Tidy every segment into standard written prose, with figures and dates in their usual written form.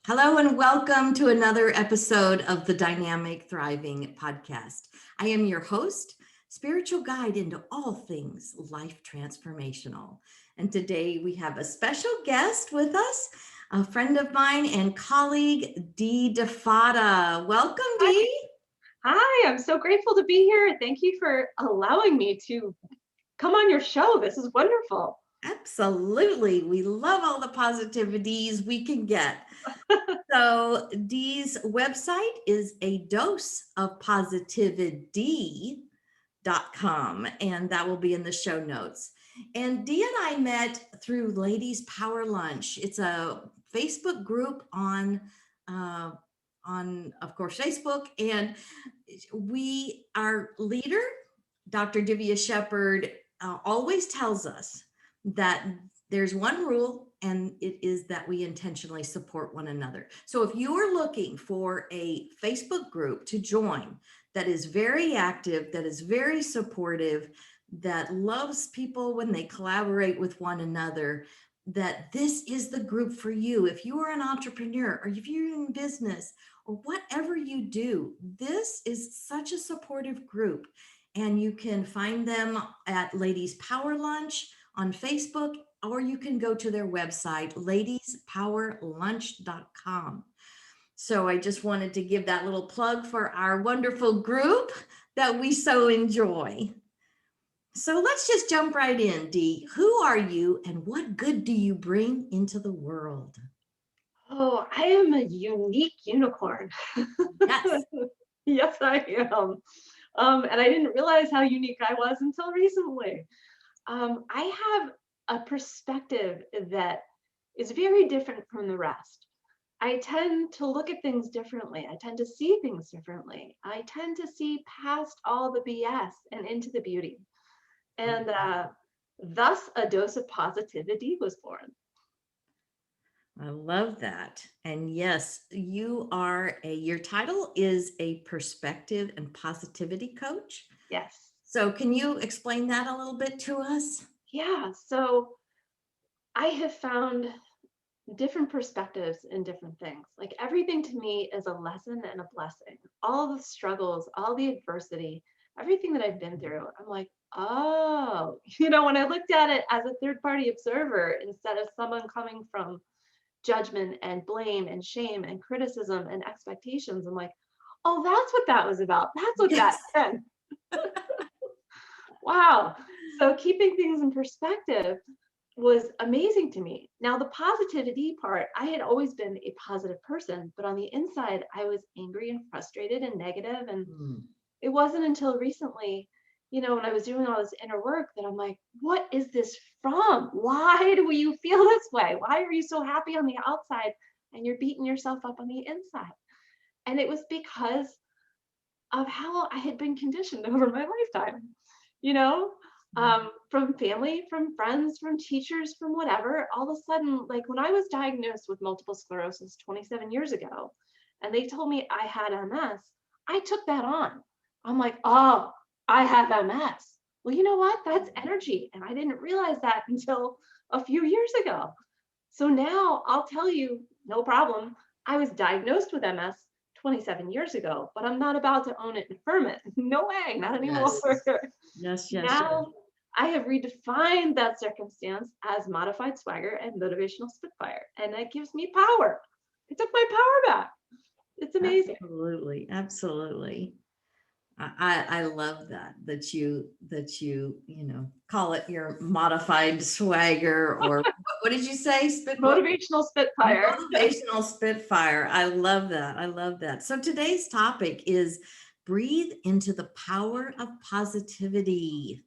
Hello and welcome to another episode of the Dynamic Thriving podcast. I am your host, spiritual guide into all things life transformational. And today we have a special guest with us, a friend of mine and colleague, Dee DiFatta. Welcome, Dee. Hi, I'm so grateful to be here. Thank you for allowing me to come on your show. This is wonderful. Absolutely. We love all the positivities we can get. So Dee's website is a dose of PositiviDee.com, and that will be in the show notes. And Dee and I met through Ladies Power Lunch. It's a Facebook group on of course, Facebook, and our leader, Dr. Divya Shepherd, always tells us that there's one rule, and it is that we intentionally support one another. So if you are looking for a Facebook group to join that is very active, that is very supportive, that loves people when they collaborate with one another, that this is the group for you. If you are an entrepreneur or if you're in business or whatever you do, this is such a supportive group. And you can find them at Ladies Power Lunch on Facebook, or you can go to their website, ladiespowerlunch.com. So I just wanted to give that little plug for our wonderful group that we so enjoy. So let's just jump right in, Dee. Who are you and what good do you bring into the world? Oh, I am a unique unicorn. Yes. Yes, I am. And I didn't realize how unique I was until recently. I have a perspective that is very different from the rest. I tend to look at things differently. I tend to see things differently. I tend to see past all the BS and into the beauty. And thus a dose of positivity was born. I love that. And yes, your title is a perspective and positivity coach. Yes. So can you explain that a little bit to us? Yeah. So I have found different perspectives in different things. Like everything to me is a lesson and a blessing. All the struggles, all the adversity, everything that I've been through, I'm like, oh, when I looked at it as a third party observer instead of someone coming from judgment and blame and shame and criticism and expectations, I'm like, oh, that's what that was about. That's what Yes. that meant. Wow. So keeping things in perspective was amazing to me. Now, the positivity part, I had always been a positive person, but on the inside, I was angry and frustrated and negative. And it wasn't until recently, when I was doing all this inner work that I'm like, what is this from? Why do you feel this way? Why are you so happy on the outside and you're beating yourself up on the inside? And it was because of how I had been conditioned over my lifetime, from family, from friends, from teachers, from whatever. All of a sudden, like when I was diagnosed with multiple sclerosis 27 years ago, and they told me I had MS, I took that on. I'm like, oh, I have MS. Well, you know what? That's energy. And I didn't realize that until a few years ago. So now I'll tell you, no problem. I was diagnosed with MS 27 years ago, but I'm not about to own it and affirm it. No way, not anymore. Yes. Now I have redefined that circumstance as modified swagger and motivational spitfire, and that gives me power. I took my power back. It's amazing. Absolutely. I love that you call it your modified swagger, or what did you say? Motivational spitfire. Motivational spitfire. I love that. So today's topic is breathe into the power of positivity.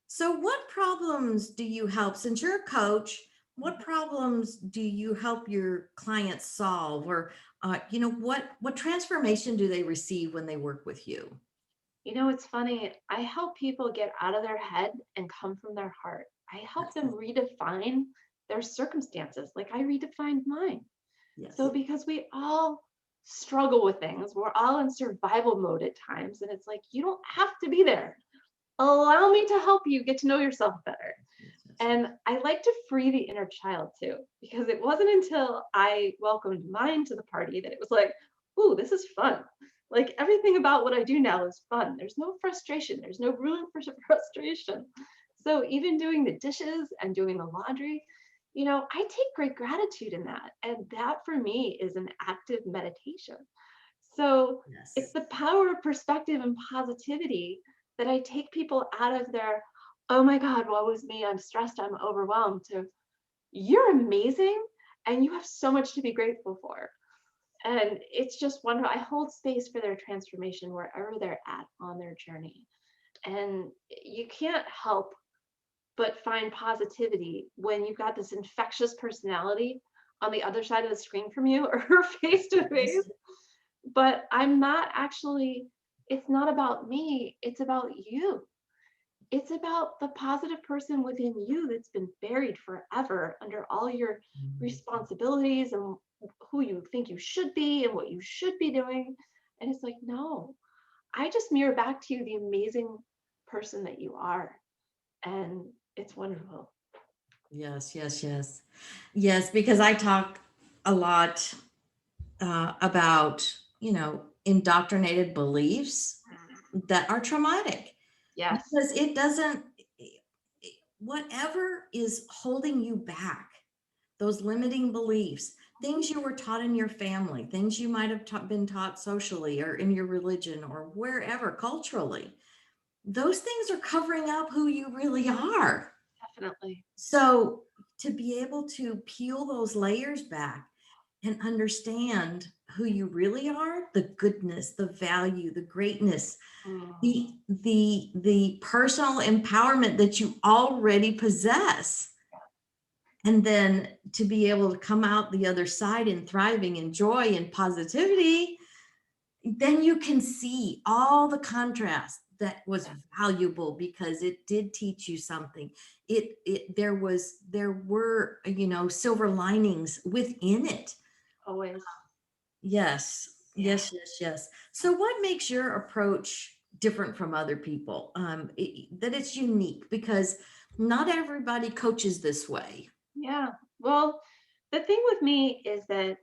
So what problems do you help, since you're a coach, what problems do you help your clients solve, or what transformation do they receive when they work with you? It's funny. I help people get out of their head and come from their heart. I help them redefine their circumstances like I redefined mine. Yes. So because we all struggle with things, we're all in survival mode at times. And it's like, you don't have to be there. Allow me to help you get to know yourself better. And I like to free the inner child too, because it wasn't until I welcomed mine to the party that it was like, ooh, this is fun. Like everything about what I do now is fun. There's no frustration. There's no room for frustration. So even doing the dishes and doing the laundry, I take great gratitude in that. And that for me is an active meditation. So it's Yes. the power of perspective and positivity that I take people out of their, oh my God, woe is me, I'm stressed, I'm overwhelmed, to you're amazing and you have so much to be grateful for. And it's just wonderful. I hold space for their transformation wherever they're at on their journey. And you can't help but find positivity when you've got this infectious personality on the other side of the screen from you or face to face. But I'm not actually, it's not about me, it's about you. It's about the positive person within you that's been buried forever under all your responsibilities and who you think you should be and what you should be doing. And it's like, no, I just mirror back to you the amazing person that you are. And it's wonderful. Yes, yes, yes. Yes, because I talk a lot about, indoctrinated beliefs that are traumatic Yes. because it doesn't, whatever is holding you back, those limiting beliefs, things you were taught in your family, things you might have been taught socially or in your religion or wherever culturally, those things are covering up who you really are. Definitely. So to be able to peel those layers back and understand who you really are, the goodness, the value, the greatness, Mm. the personal empowerment that you already possess. And then to be able to come out the other side in thriving and joy and positivity, then you can see all the contrast that was valuable because it did teach you something. There were, silver linings within it. Always. Yes, Yeah. yes, yes, yes. So what makes your approach different from other people? That it's unique because not everybody coaches this way. Yeah. Well, the thing with me is that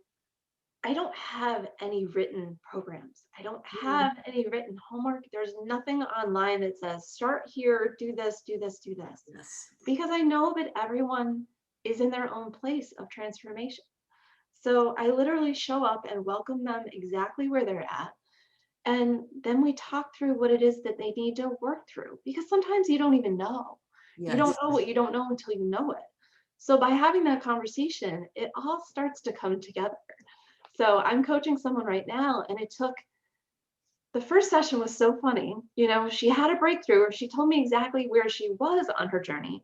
I don't have any written programs. I don't Mm, have any written homework. There's nothing online that says, start here, do this, do this, do this. yes. Because I know that everyone is in their own place of transformation. So I literally show up and welcome them exactly where they're at. And then we talk through what it is that they need to work through. Because sometimes you don't even know. You don't Yes. know what you don't know until you know it. So by having that conversation, it all starts to come together. So I'm coaching someone right now, and it took the first session was so funny. She had a breakthrough, or she told me exactly where she was on her journey.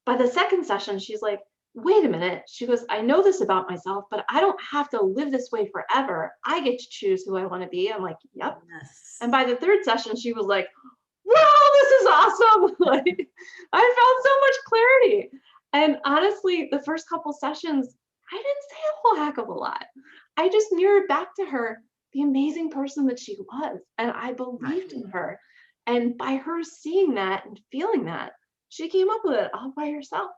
By the second session, she's like, wait a minute. She goes, I know this about myself, but I don't have to live this way forever. I get to choose who I want to be. I'm like, yep. Yes. And by the third session, she was like, wow, this is awesome. Like, I found so much clarity. And honestly, the first couple sessions, I didn't say a whole heck of a lot. I just mirrored back to her the amazing person that she was. And I Right. believed in her. And by her seeing that and feeling that, she came up with it all by herself.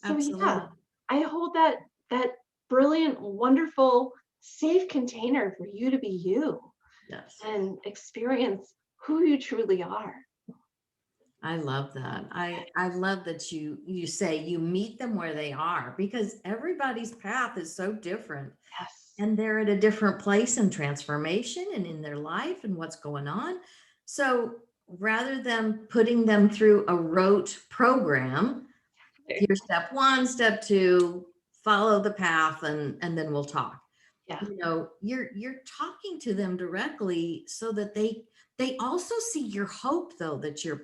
So yeah, Absolutely. I hold that brilliant, wonderful, safe container for you to be you Yes. and experience who you truly are. I love that. I love that you say you meet them where they are because everybody's path is so different Yes. and they're at a different place in transformation and in their life and what's going on. So rather than putting them through a rote program, here's step one, step two, follow the path and then we'll talk. Yeah. You're talking to them directly so that they also see your hope though that you're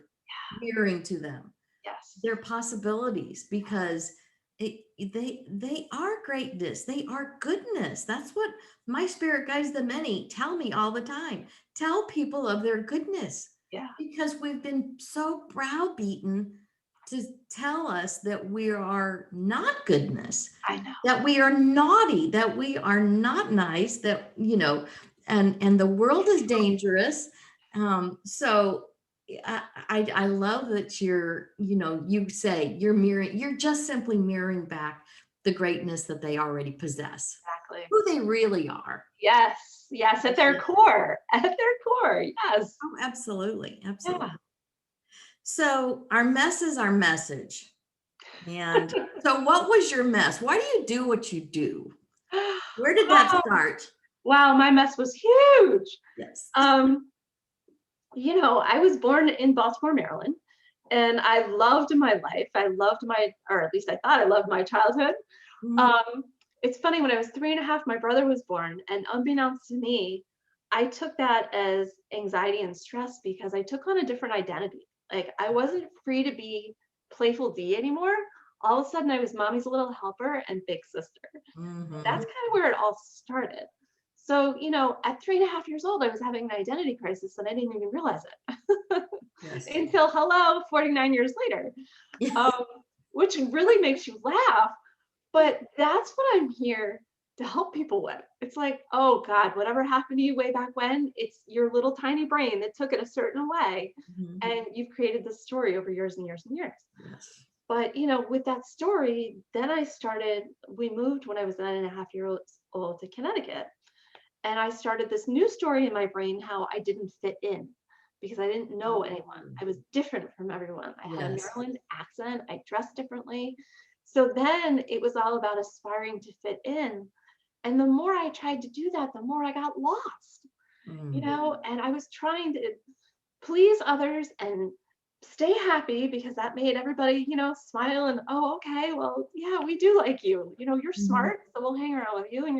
mirroring to them Yes. their possibilities because they are greatness, they are goodness. That's what my spirit guides the many tell me all the time. Tell people of their goodness Yeah. because we've been so browbeaten to tell us that we are not goodness, I know. that we are naughty, that we are not nice, that and the world is dangerous. So I love that you say you're just simply mirroring back the greatness that they already possess, Exactly. who they really are. Yes. Yes. At their core. At their core. Yes. Oh, absolutely. Yeah. Absolutely. So our mess is our message. And so what was your mess? Why do you do what you do? Where did that Oh, start? wow. My mess was huge. Yes. Um, I was born in Baltimore, Maryland, and I loved my life. I loved or at least I thought I loved my childhood. Mhm. Um, it's funny, when I was 3.5, my brother was born, and unbeknownst to me, I took that as anxiety and stress because I took on a different identity. Like, I wasn't free to be playful Dee anymore. All of a sudden, I was mommy's little helper and big sister. That's Mhm. kind of where it all started. So, at 3.5 years old, I was having an identity crisis and I didn't even realize it Yes. until, hello, 49 years later, um, which really makes you laugh. But that's what I'm here to help people with. It's like, oh God, whatever happened to you way back when, it's your little tiny brain that took it a certain way. Mhm. And you've created this story over years and years and years. Yes. But with that story, then we moved when I was 9.5 years old to Connecticut. And I started this new story in my brain how I didn't fit in because I didn't know anyone. I was different from everyone. I had a Yes. Maryland accent, I dressed differently. So then it was all about aspiring to fit in. And the more I tried to do that, the more I got lost, Mm. and I was trying to please others and stay happy because that made everybody, smile and, oh, okay, well, yeah, we do like you. You're Mhm. smart, so we'll hang around with you, and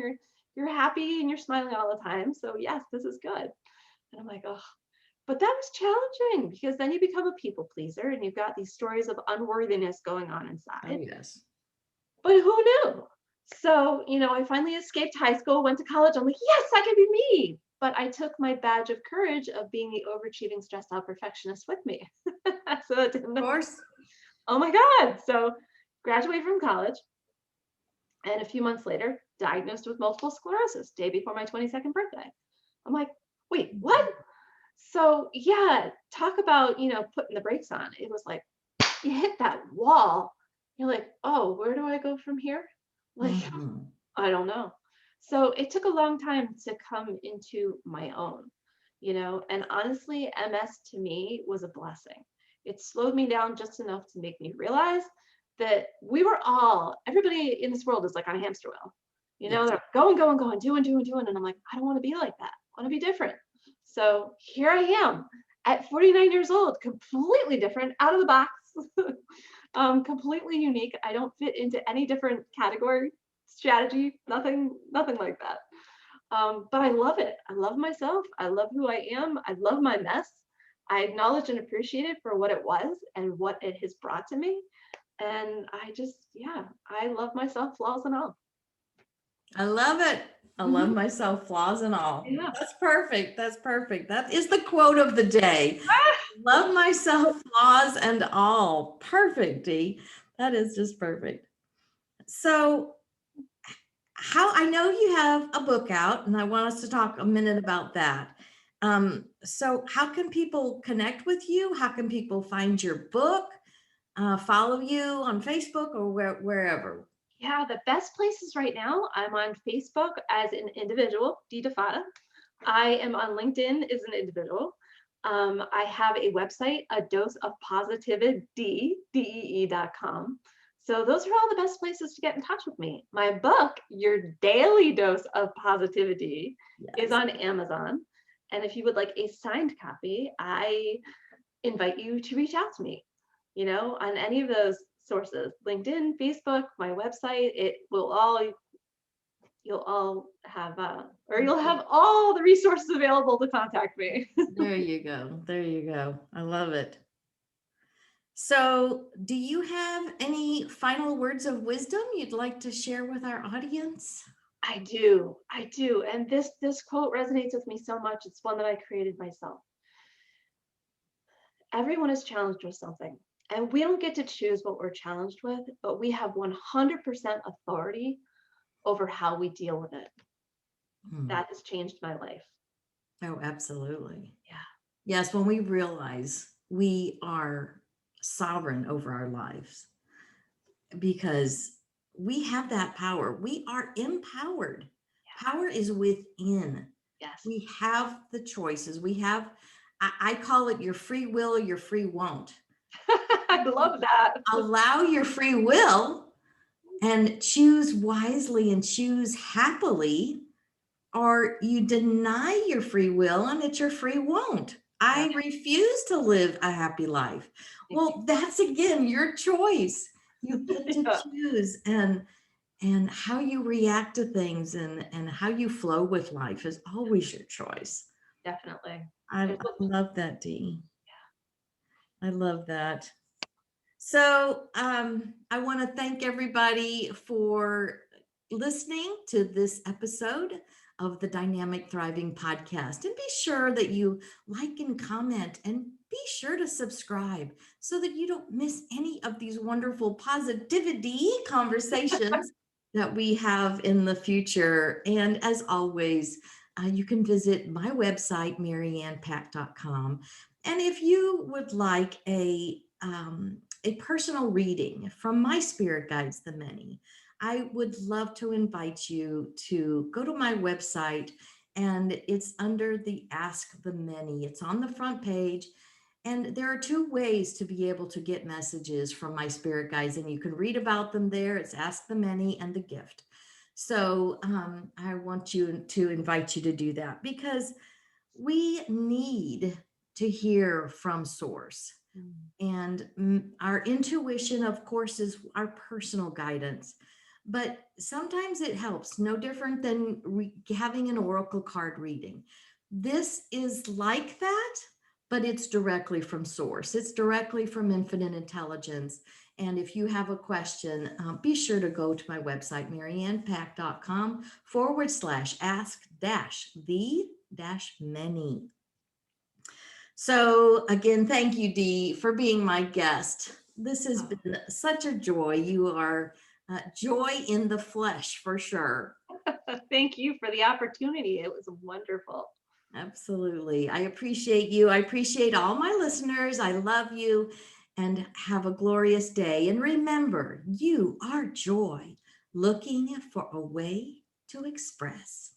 you're happy and you're smiling all the time. So yes, this is good. And I'm like, oh, but that was challenging because then you become a people pleaser and you've got these stories of unworthiness going on Oh, inside. yes. But who knew? So, I finally escaped high school, went to college. I'm like, yes, I can be me. But I took my badge of courage of being the overachieving, stressed out perfectionist with me. So it Of didn't, course. oh my God. So graduated from college. And a few months later, diagnosed with multiple sclerosis, day before my 22nd birthday. I'm like, wait, what? So yeah, talk about, putting the brakes on. It was like, you hit that wall. You're like, oh, where do I go from here? Like, Mhm. I don't know. So it took a long time to come into my own, and honestly, MS to me was a blessing. It slowed me down just enough to make me realize that everybody in this world is like on a hamster wheel. Yes. They're going, going, going, doing, doing, doing. And I'm like, I don't want to be like that. I want to be different. So here I am at 49 years old, completely different, out of the box, completely unique. I don't fit into any different category, strategy, nothing like that. But I love it. I love myself. I love who I am. I love my mess. I acknowledge and appreciate it for what it was and what it has brought to me. And yeah, I love myself, flaws and all. I love it. I love Mhm. myself, flaws and all. Yeah. That's perfect. That's perfect. That is the quote of the day. Ah! Love myself, flaws and all. Perfect, Dee. That is just perfect. So, how I know you have a book out, and I want us to talk a minute about that. So, how can people connect with you? How can people find your book, follow you on Facebook or wherever? Yeah, the best places right now, I'm on Facebook as an individual, Dee DiFatta. I am on LinkedIn as an individual. I have a website, a dose of positivity, DEE.com. So those are all the best places to get in touch with me. My book, Your Daily Dose of Positivity, is Yes. on Amazon. And if you would like a signed copy, I invite you to reach out to me, on any of those sources, LinkedIn, Facebook, my website. You'll all have, or you'll have all the resources available to contact me. There you go. There you go. I love it. So, do you have any final words of wisdom you'd like to share with our audience? I do. And this quote resonates with me so much. It's one that I created myself. Everyone is challenged with something. And we don't get to choose what we're challenged with, but we have 100% authority over how we deal with it. Hmm. That has changed my life. Oh, absolutely. Yeah. Yes, when we realize we are sovereign over our lives because we have that power. We are empowered. Power is within. Yes. We have the choices. We have, I call it your free will, your free won't. I love that. Allow your free will and choose wisely and choose happily, or you deny your free will and it's your free won't. I refuse to live a happy life. Well, that's again your choice. You get to choose, and how you react to things and how you flow with life is always your choice. Definitely. I love that, Dee. I love that. So I want to thank everybody for listening to this episode of the Dynamic Thriving Podcast. And be sure that you like and comment, and be sure to subscribe so that you don't miss any of these wonderful PositiviDee conversations that we have in the future. And as always, you can visit my website, maryannpack.com. And if you would like a personal reading from my spirit guides, the many, I would love to invite you to go to my website, and it's under the Ask the Many. It's on the front page. And there are two ways to be able to get messages from my spirit guides, and you can read about them there. It's Ask the Many and the Gift. So I want you to invite you to do that because we need to hear from Source. And our intuition, of course, is our personal guidance. But sometimes it helps, no different than having an oracle card reading. This is like that, but it's directly from Source. It's directly from infinite intelligence. And if you have a question, be sure to go to my website, maryannpack.com/ask-the-many. So again, thank you, Dee, for being my guest. This has been such a joy. You are joy in the flesh for sure. Thank you for the opportunity. It was wonderful. Absolutely. I appreciate you. I appreciate all my listeners. I love you, and have a glorious day. And remember, you are joy looking for a way to express.